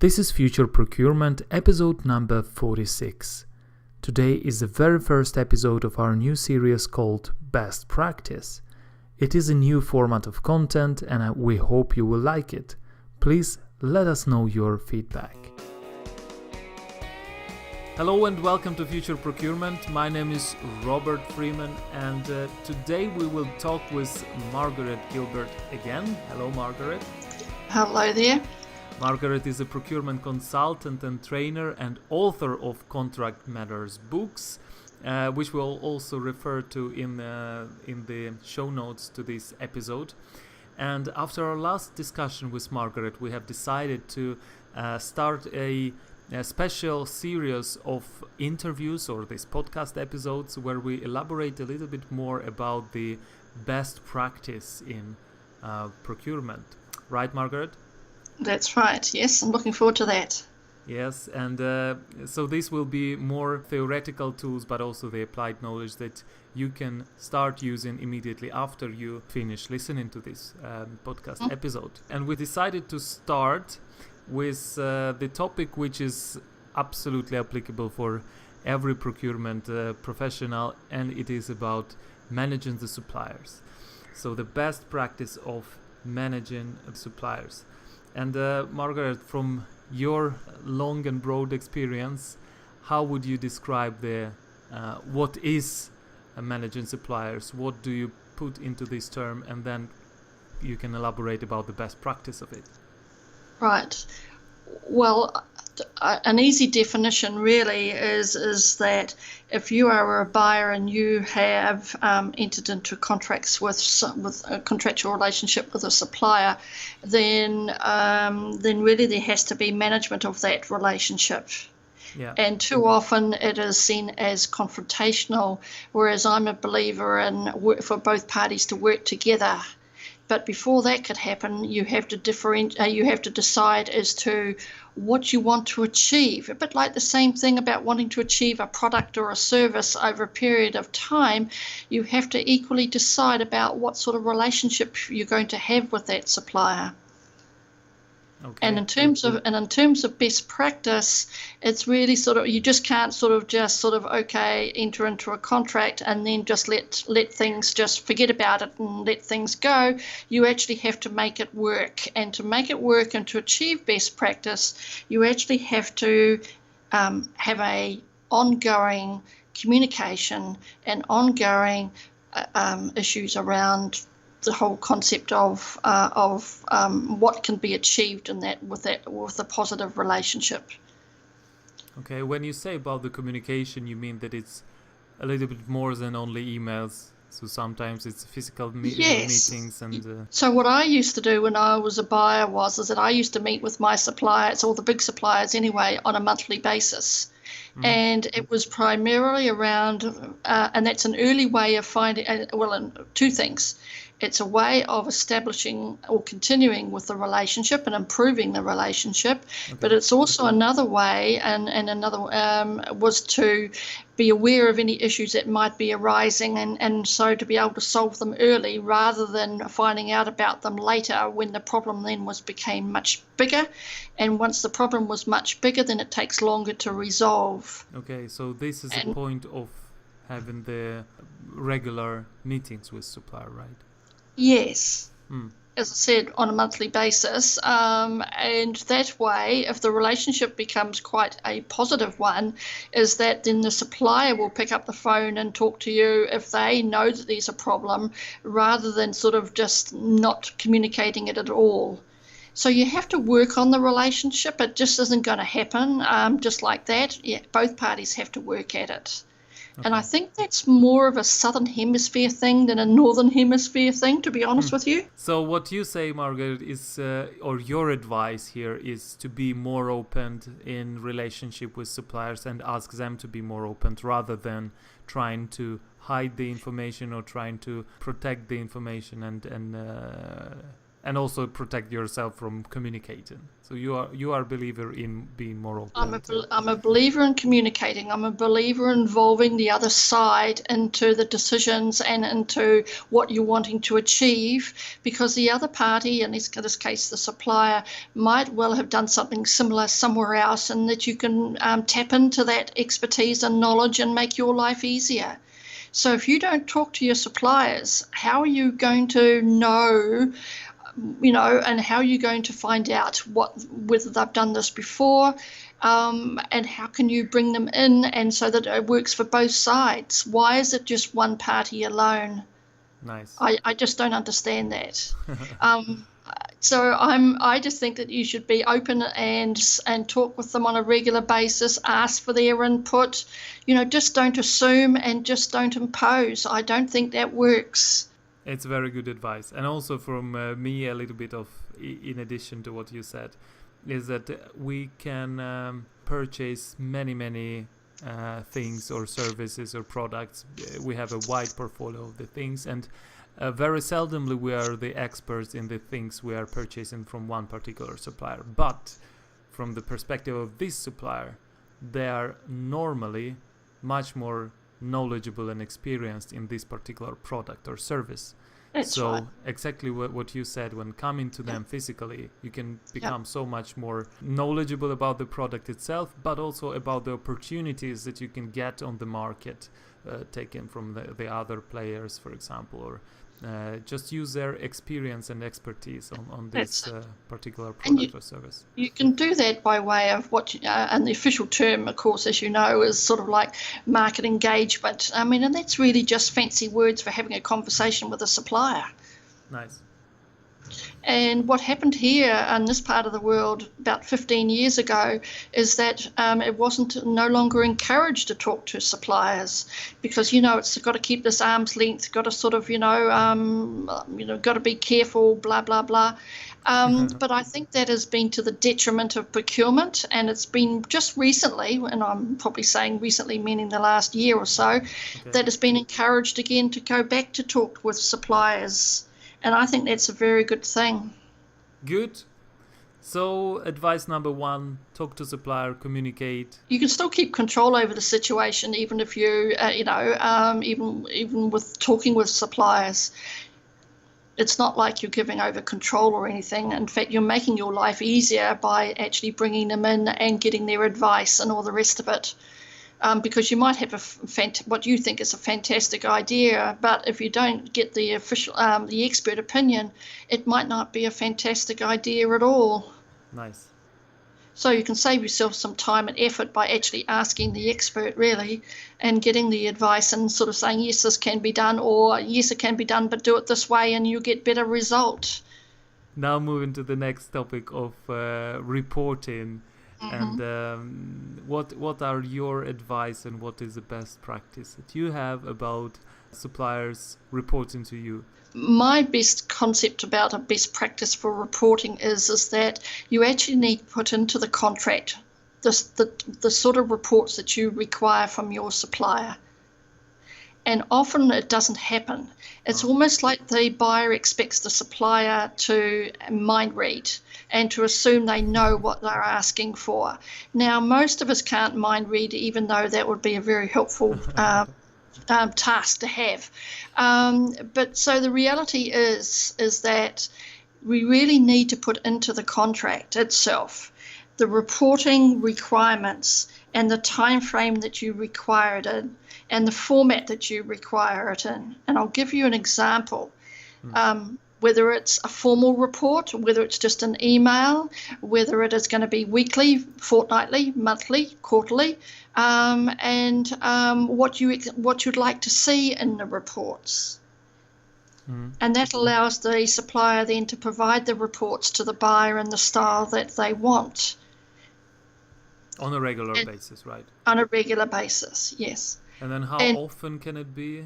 This is Future Procurement, episode number 46. Today is the very first episode of our new series called Best Practice. It is a new format of content and we hope you will like it. Please let us know your feedback. Hello and welcome to Future Procurement. My name is Robert Freeman and today we will talk with Margaret Gilbert again. Hello Margaret. Hello there. Margaret is a procurement consultant and trainer and author of Contract Matters books, which we'll also refer to in the show notes to this episode. And after our last discussion with Margaret, we have decided to start a special series of interviews or these podcast episodes where we elaborate a little bit more about the best practice in procurement. Right, Margaret? That's right, yes, I'm looking forward to that. Yes, and so this will be more theoretical tools, but also the applied knowledge that you can start using immediately after you finish listening to this podcast episode. And we decided to start with the topic which is absolutely applicable for every procurement professional, and it is about managing the suppliers. So the best practice of managing suppliers. And Margaret, from your long and broad experience, how would you describe what is managing suppliers? What do you put into this term? And then you can elaborate about the best practice of it. Right. Well, an easy definition really is that if you are a buyer and you have entered into contracts with a contractual relationship with a supplier, then really there has to be management of that relationship. Yeah. And too often it is seen as confrontational, whereas I'm a believer in for both parties to work together. But before that could happen, you have to you have to decide as to what you want to achieve. A bit like the same thing about wanting to achieve a product or a service over a period of time. You have to equally decide about what sort of relationship you're going to have with that supplier. Okay. And in terms of best practice, it's really you just can't enter into a contract and then just let things just forget about it and let things go. You actually have to make it work, and to make it work and to achieve best practice, you actually have to have a ongoing communication and ongoing issues around the whole concept of what can be achieved in with a positive relationship. Okay, when you say about the communication, you mean that it's a little bit more than only emails. So sometimes it's physical meetings and. So what I used to do when I was a buyer is that I used to meet with my suppliers, all the big suppliers anyway, on a monthly basis. Mm-hmm. And it was primarily around, and that's an early way of finding, two things. It's a way of establishing or continuing with the relationship and improving the relationship, okay. But it's also another way, and another was to be aware of any issues that might be arising, and so to be able to solve them early rather than finding out about them later when the problem then became much bigger. And once the problem was much bigger, then it takes longer to resolve. Okay, so this is the point of having the regular meetings with supplier, right? Yes, as I said, on a monthly basis, and that way, if the relationship becomes quite a positive one, is that then the supplier will pick up the phone and talk to you if they know that there's a problem, rather than just not communicating it at all. So you have to work on the relationship. It just isn't going to happen just like that. Yeah, both parties have to work at it. Okay. And I think that's more of a Southern Hemisphere thing than a Northern Hemisphere thing, to be honest with you. So what you say, Margaret, is, or your advice here is to be more open in relationship with suppliers and ask them to be more open rather than trying to hide the information or trying to protect the information and and also protect yourself from communicating. So you are a believer in being more open. I'm a believer in communicating. I'm a believer in involving the other side into the decisions and into what you're wanting to achieve, because the other party, in this case the supplier, might well have done something similar somewhere else, and that you can tap into that expertise and knowledge and make your life easier. So if you don't talk to your suppliers, how are you going to know, and how are you going to find out whether they've done this before, and how can you bring them in and so that it works for both sides? Why is it just one party alone? Nice. I just don't understand that. So I just think that you should be open and talk with them on a regular basis, ask for their input, just don't assume and just don't impose. I don't think that works. It's very good advice. And also from me, a little bit of, in addition to what you said, is that we can purchase many things or services or products. We have a wide portfolio of the things, and very seldomly we are the experts in the things we are purchasing from one particular supplier. But from the perspective of this supplier, they are normally much more knowledgeable and experienced in this particular product or service. That's right. Exactly what you said, when coming to them physically, you can become so much more knowledgeable about the product itself, but also about the opportunities that you can get on the market, taken from the other players, for example, or just use their experience and expertise on this particular product or service. You can do that by way of what, and the official term, of course, as you know, is sort of like market engagement. And that's really just fancy words for having a conversation with a supplier. Nice. And what happened here in this part of the world about 15 years ago is that it wasn't no longer encouraged to talk to suppliers, because it's got to keep this arm's length, got to sort of got to be careful, blah blah blah. But I think that has been to the detriment of procurement, and it's been just recently, and I'm probably saying recently meaning the last year or so, that has been encouraged again to go back to talk with suppliers. And I think that's a very good thing. Good. So advice number 1, talk to supplier, communicate. You can still keep control over the situation, even if you, even with talking with suppliers. It's not like you're giving over control or anything. In fact, you're making your life easier by actually bringing them in and getting their advice and all the rest of it. Because you might have what you think is a fantastic idea, but if you don't get the the expert opinion, it might not be a fantastic idea at all. Nice. So you can save yourself some time and effort by actually asking the expert, really, and getting the advice and sort of saying, yes, this can be done, or yes, it can be done, but do it this way and you'll get better result. Now moving to the next topic of reporting. And what are your advice and what is the best practice that you have about suppliers reporting to you? My best concept about a best practice for reporting is that you actually need to put into the contract the sort of reports that you require from your supplier. And often it doesn't happen. It's almost like the buyer expects the supplier to mind read and to assume they know what they're asking for. Now, most of us can't mind read, even though that would be a very helpful task to have. But so the reality is that we really need to put into the contract itself the reporting requirements and the time frame that you require it in and the format that you require it in. And I'll give you an example. Whether it's a formal report, whether it's just an email, whether it is going to be weekly, fortnightly, monthly, quarterly, and what you'd like to see in the reports. And that allows the supplier then to provide the reports to the buyer in the style that they want. On a regular basis, right? On a regular basis, yes. And then how often can it be?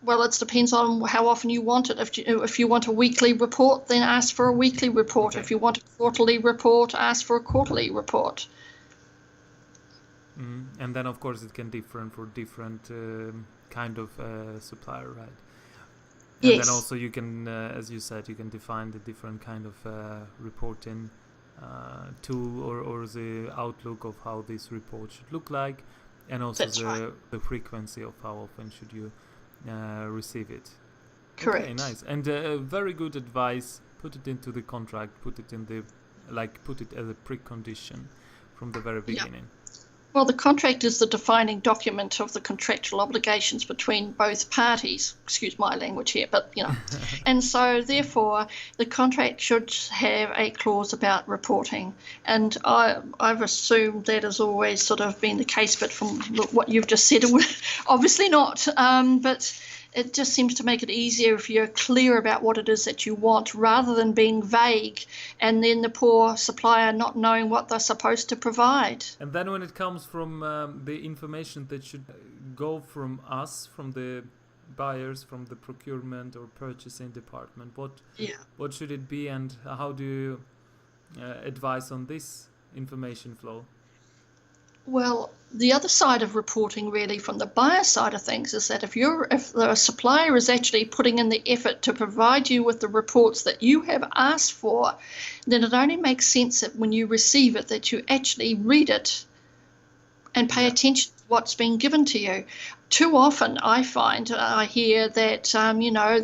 Well, it depends on how often you want it. If you want a weekly report, then ask for a weekly report. Okay. If you want a quarterly report, ask for a quarterly report. And then, of course, it can differ for different kind of supplier, right? And Yes. then also you can, as you said, you can define the different kind of reporting tool or the outlook of how this report should look like, and also the frequency of how often should you receive it. Correct. Okay, nice. And very good advice. Put it into the contract. Put it as a precondition from the very beginning. Yeah. Well, the contract is the defining document of the contractual obligations between both parties. Excuse my language here, but and so therefore the contract should have a clause about reporting. And I've assumed that has always sort of been the case, but from what you've just said, obviously not. But it just seems to make it easier if you're clear about what it is that you want, rather than being vague and then the poor supplier not knowing what they're supposed to provide. And then when it comes from the information that should go from us, from the buyers, from the procurement or purchasing department, what should it be, and how do you advise on this information flow? Well, the other side of reporting, really, from the buyer side of things, is that if the supplier is actually putting in the effort to provide you with the reports that you have asked for, then it only makes sense that when you receive it, that you actually read it and pay attention to what's being given to you. Too often I hear that,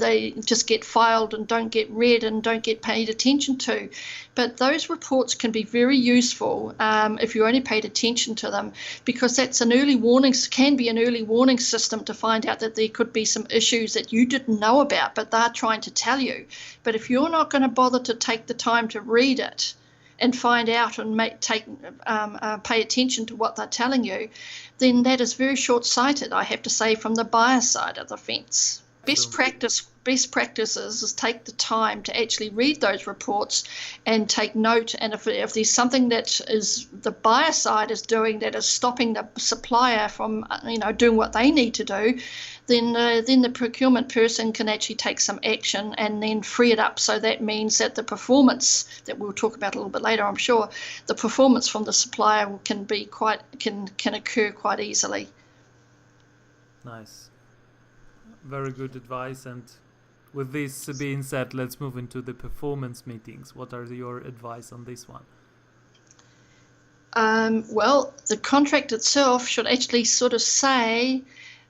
they just get filed and don't get read and don't get paid attention to. But those reports can be very useful if you only paid attention to them, because that's can be an early warning system to find out that there could be some issues that you didn't know about, but they're trying to tell you. But if you're not going to bother to take the time to read it and find out and pay attention to what they're telling you, then that is very short-sighted, I have to say, from the buyer side of the fence. Best practices is take the time to actually read those reports and take note. And if there's something that is the buyer side is doing that is stopping the supplier from doing what they need to do, then the procurement person can actually take some action and then free it up. So that means that the performance that we'll talk about a little bit later, I'm sure, the performance from the supplier can occur quite easily. Nice. Very good advice. And with this being said, let's move into the performance meetings. What are your advice on this one? Well, the contract itself should actually sort of say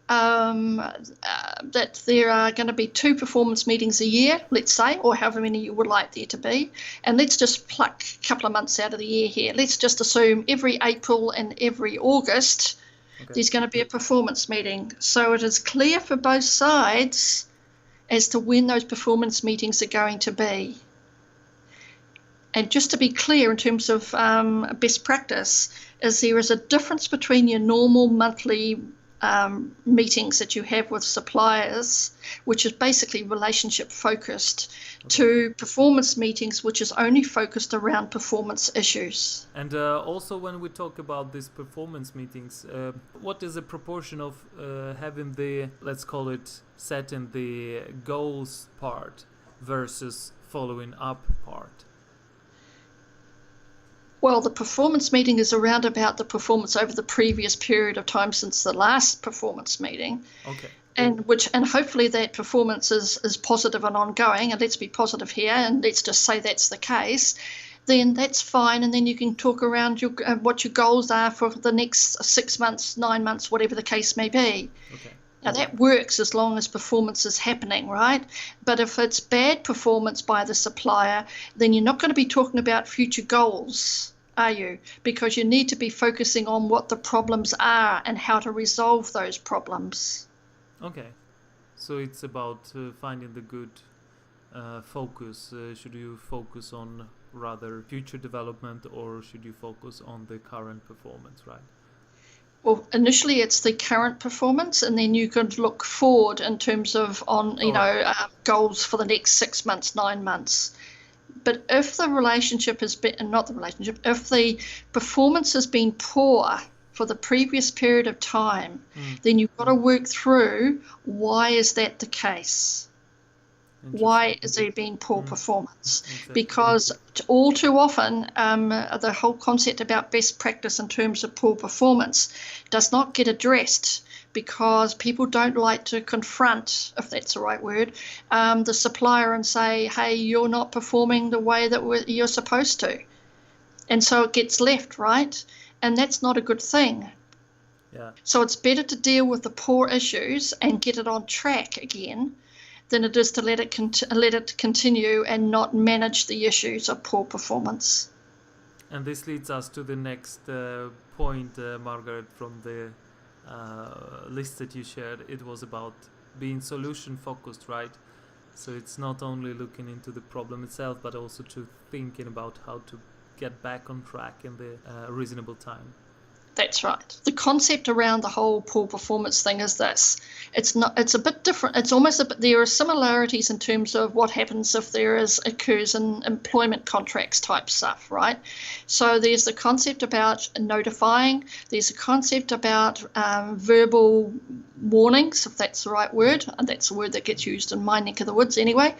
that there are going to be 2 performance meetings a year, let's say, or however many you would like there to be. And let's just pluck a couple of months out of the year here. Let's just assume every April and every August there's going to be a performance meeting. So it is clear for both sides as to when those performance meetings are going to be. And just to be clear in terms of best practice, is there is a difference between your normal monthly meetings that you have with suppliers, which is basically relationship focused, to performance meetings, which is only focused around performance issues. And also when we talk about these performance meetings, what is the proportion of having the, let's call it, setting the goals part versus following up part? Well, the performance meeting is around about the performance over the previous period of time since the last performance meeting. Okay. And hopefully that performance is positive and ongoing, and let's be positive here, and let's just say that's the case, then that's fine. And then you can talk around what your goals are for the next 6 months, 9 months, whatever the case may be. Okay. Now that works as long as performance is happening, right? But if it's bad performance by the supplier, then you're not going to be talking about future goals, are you? Because you need to be focusing on what the problems are and how to resolve those problems. Okay. So it's about finding the good focus. Should you focus on rather future development, or should you focus on the current performance, right? Well, initially it's the current performance, and then you could look forward in terms of goals for the next 6 months, 9 months. But if the relationship has been, if the performance has been poor for the previous period of time, then you've got to work through why is that the case. Why is there being poor performance? Exactly. Because all too often, the whole concept about best practice in terms of poor performance does not get addressed because people don't like to confront, if that's the right word, the supplier and say, hey, you're not performing the way that you're supposed to. And so it gets left, right? And that's not a good thing. Yeah. So it's better to deal with the poor issues and get it on track again than it is to let it continue and not manage the issues of poor performance. And this leads us to the next point, Margaret, from the list that you shared. It was about being solution focused, right? So it's not only looking into the problem itself, but also to thinking about how to get back on track in the reasonable time. That's right. The concept around the whole poor performance thing is this. It's a bit different. It's almost there are similarities in terms of what happens if occurs in employment contracts type stuff, right? So there's the concept about notifying. There's a concept about verbal warnings, if that's the right word. And that's the word that gets used in my neck of the woods anyway.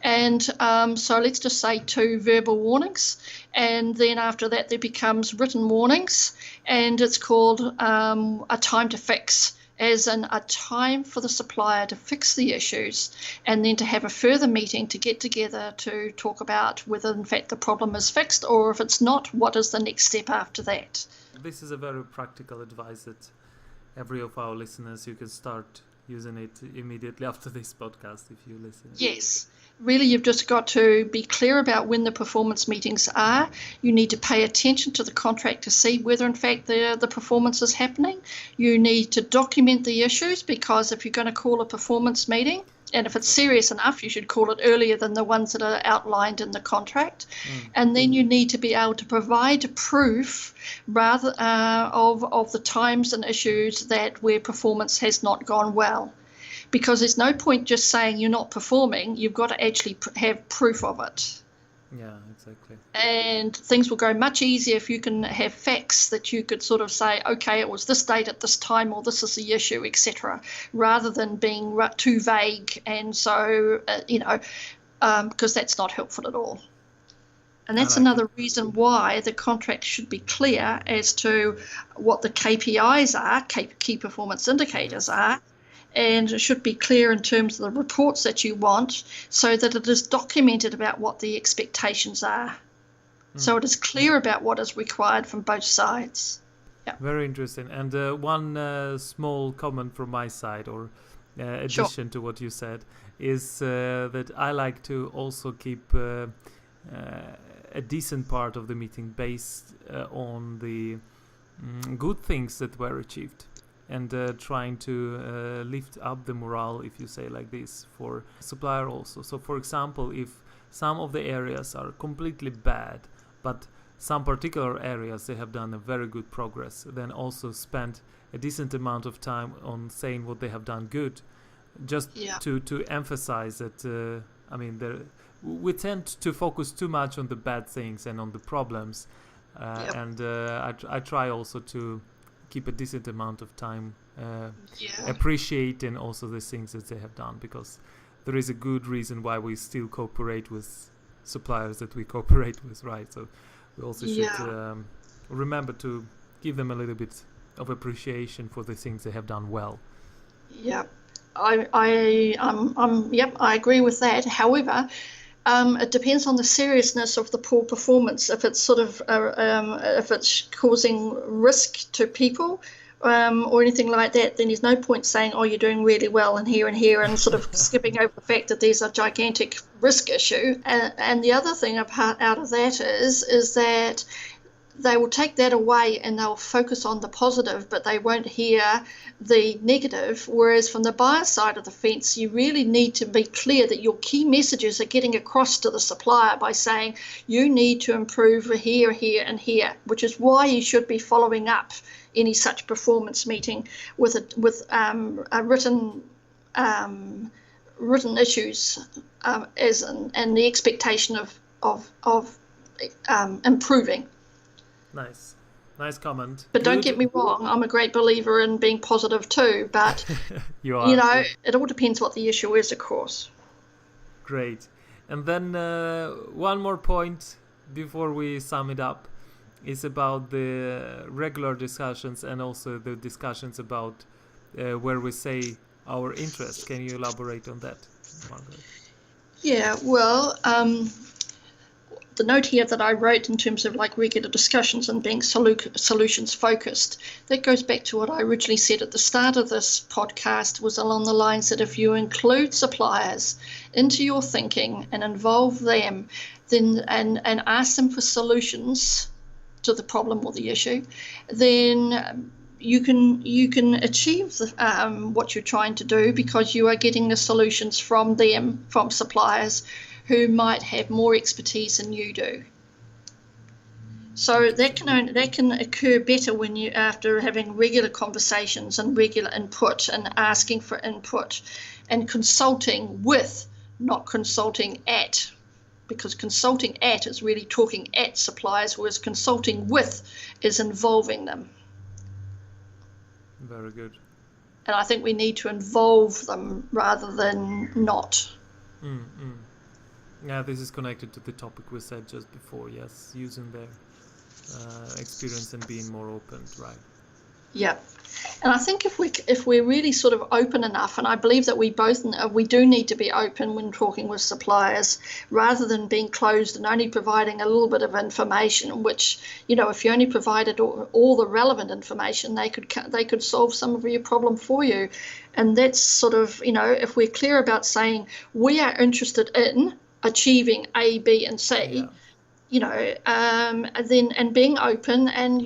And so let's just say 2 verbal warnings. And then after that, there becomes written warnings, and it's called a time to fix, as in a time for the supplier to fix the issues, and then to have a further meeting to get together to talk about whether in fact the problem is fixed, or if it's not, what is the next step after that. This is a very practical advice that every of our listeners, you can start using it immediately after this podcast if you listen. Yes. Really, you've just got to be clear about when the performance meetings are. You need to pay attention to the contract to see whether, in fact, the performance is happening. You need to document the issues, because if you're going to call a performance meeting, and if it's serious enough, you should call it earlier than the ones that are outlined in the contract. And then you need to be able to provide proof rather of the times and issues where performance has not gone well. Because there's no point just saying you're not performing. You've got to actually have proof of it. Yeah, exactly. And things will go much easier if you can have facts that you could sort of say, okay, it was this date at this time, or this is the issue, etc., rather than being too vague. And so, because that's not helpful at all. And that's another reason why the contract should be clear as to what the KPIs are, key performance indicators are, and it should be clear in terms of the reports that you want, so that it is documented about what the expectations are. So it is clear about what is required from both sides. Yeah. Very interesting. And one small comment from my side, or addition to what you said, is that I like to also keep a decent part of the meeting based on the good things that were achieved. And trying to lift up the morale, if you say like this, for supplier also. So, for example, if some of the areas are completely bad, but some particular areas they have done a very good progress, then also spend a decent amount of time on saying what they have done good, just to emphasize that. We tend to focus too much on the bad things and on the problems, and I try also to keep a decent amount of time appreciating also the things that they have done, because there is a good reason why we still cooperate with suppliers that we cooperate with, right? So we also should remember to give them a little bit of appreciation for the things they have done well. Yeah, I agree with that. However, it depends on the seriousness of the poor performance. If it's sort of if it's causing risk to people or anything like that, then there's no point saying, oh, you're doing really well and here, and sort of skipping over the fact that there's a gigantic risk issue. And the other thing out of that is that they will take that away and they'll focus on the positive, but they won't hear the negative. Whereas from the buyer side of the fence, you really need to be clear that your key messages are getting across to the supplier by saying you need to improve here, here, and here, which is why you should be following up any such performance meeting with a written issues and the expectation of improving. Nice comment. But don't get me wrong, I'm a great believer in being positive too, but you are. It all depends what the issue is, of course. Great. And then one more point before we sum it up is about the regular discussions and also the discussions about where we say our interest. Can you elaborate on that, Margaret? Yeah, well, the note here that I wrote in terms of like regular discussions and being solutions focused, that goes back to what I originally said at the start of this podcast, was along the lines that if you include suppliers into your thinking and involve them, then and ask them for solutions to the problem or the issue, then you can achieve what you're trying to do, because you are getting the solutions from them, from suppliers who might have more expertise than you do. So that can occur better when you, after having regular conversations and regular input and asking for input and consulting with, not consulting at, because consulting at is really talking at suppliers, whereas consulting with is involving them. Very good. And I think we need to involve them rather than not. Yeah, this is connected to the topic we said just before. Yes, using their experience and being more open, right? Yeah, and I think if we're really sort of open enough, and I believe that we do need to be open when talking with suppliers, rather than being closed and only providing a little bit of information. Which, you know, if you only provided all the relevant information, they could solve some of your problem for you. And that's sort of, you know, if we're clear about saying we are interested in achieving A, B, and C. Yeah. You know, then and being open, and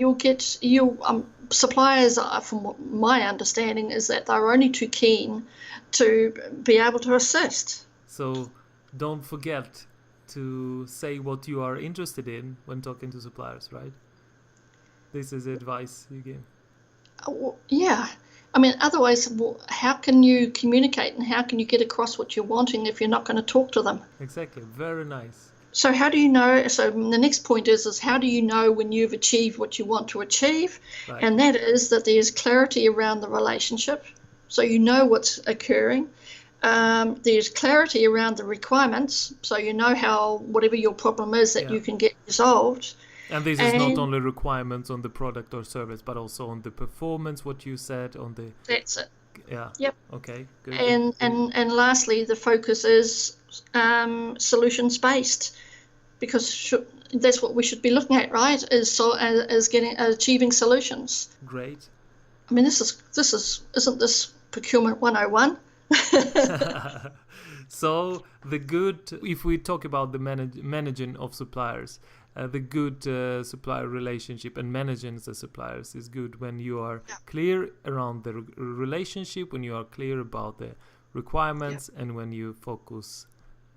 suppliers are, from what my understanding is, that they're only too keen to be able to assist. So don't forget to say what you are interested in when talking to suppliers, right? This is advice you give. Yeah. I mean, otherwise, how can you communicate and how can you get across what you're wanting if you're not going to talk to them? Exactly. Very nice. So how do you know? So the next point is how do you know when you've achieved what you want to achieve? Right. And that is that there's clarity around the relationship. So you know what's occurring. There's clarity around the requirements. So you know how whatever your problem is that you can get resolved. And this is not only requirements on the product or service, but also on the performance, what you said, on the... That's it. Yeah. Yep. Okay, good. And lastly, the focus is solutions-based, because that's what we should be looking at, right? Is achieving solutions. Great. I mean, isn't this Procurement 101? So if we talk about the managing of suppliers, the good supplier relationship and managing the suppliers is good when you are clear around the relationship, when you are clear about the requirements, and when you focus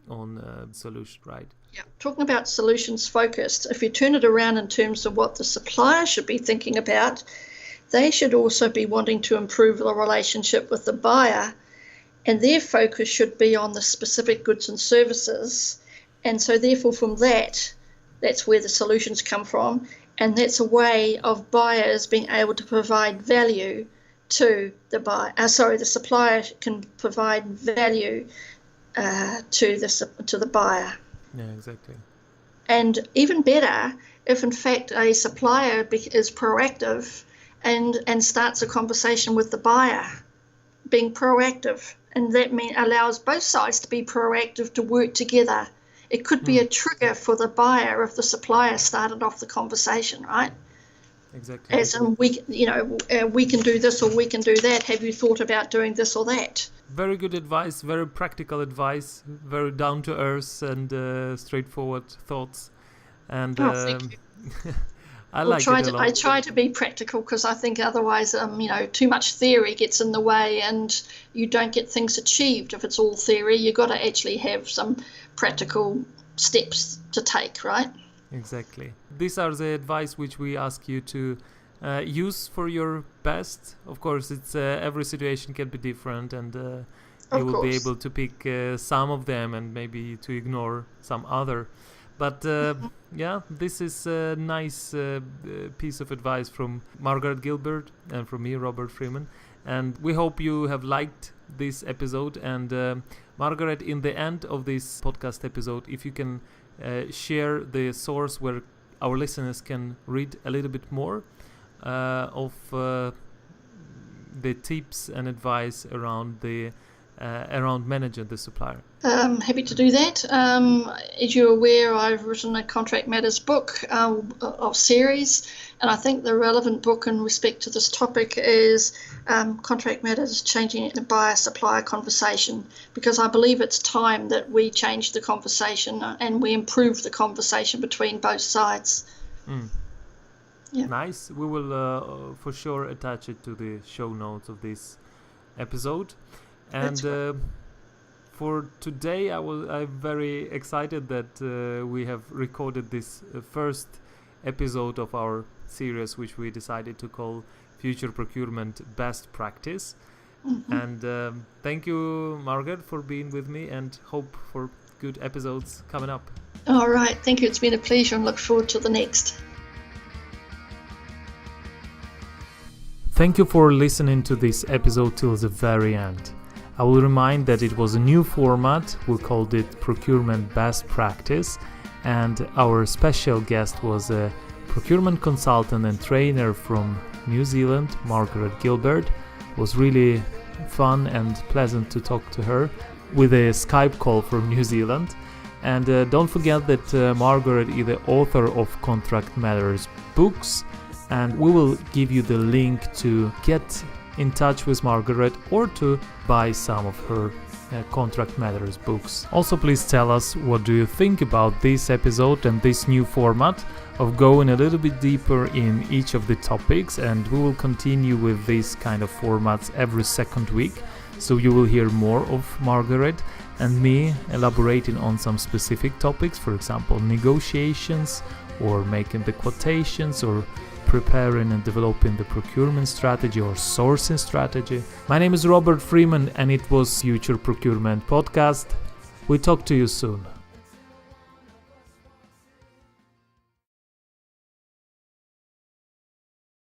on solution, right? Yeah. Talking about solutions focused, if you turn it around in terms of what the supplier should be thinking about, they should also be wanting to improve the relationship with the buyer, and their focus should be on the specific goods and services. And so therefore from that's where the solutions come from, and that's a way of buyers being able to provide value to the buyer. The supplier can provide value to the buyer. Yeah, exactly. And even better, if in fact a supplier is proactive and starts a conversation with the buyer, being proactive, and that allows both sides to be proactive, to work together. It could be a trigger for the buyer if the supplier started off the conversation, right? Exactly. As in, we can do this or we can do that. Have you thought about doing this or that? Very good advice, very practical advice, very down to earth and straightforward thoughts. And thank you. I like it a lot. I try to be practical, because I think otherwise, too much theory gets in the way and you don't get things achieved. If it's all theory, you've got to actually have some practical steps to take, right? Exactly. These are the advice which we ask you to use for your best. Of course, it's every situation can be different, and you will be able to pick some of them and maybe to ignore some other. But this is a nice piece of advice from Margaret Gilbert and from me, Robert Freeman. And we hope you have liked this episode. And Margaret, in the end of this podcast episode, if you can share the source where our listeners can read a little bit more of the tips and advice around managing the supplier. Happy to do that. As you're aware, I've written a Contract Matters book of series, and I think the relevant book in respect to this topic is Contract Matters, Changing the Buyer-Supplier Conversation, because I believe it's time that we change the conversation and we improve the conversation between both sides. Yeah. Nice. We will for sure attach it to the show notes of this episode. And for today, I'm very excited that we have recorded this first episode of our series, which we decided to call Future Procurement Best Practice. And thank you, Margaret, for being with me, and hope for good episodes coming up. All right. Thank you. It's been a pleasure, and look forward to the next. Thank you for listening to this episode till the very end. I will remind that it was a new format. We called it Procurement Best Practice, and our special guest was a procurement consultant and trainer from New Zealand, Margaret Gilbert. It was really fun and pleasant to talk to her with a Skype call from New Zealand. And don't forget that Margaret is the author of Contract Matters books, and we will give you the link to get in touch with Margaret or to buy some of her Contract Matters books. Also, please tell us what do you think about this episode and this new format of going a little bit deeper in each of the topics, and we will continue with this kind of formats every second week. So you will hear more of Margaret and me elaborating on some specific topics, for example, negotiations or making the quotations or preparing and developing the procurement strategy or sourcing strategy. My name is Robert Freeman, and it was Future Procurement Podcast. We talk to you soon.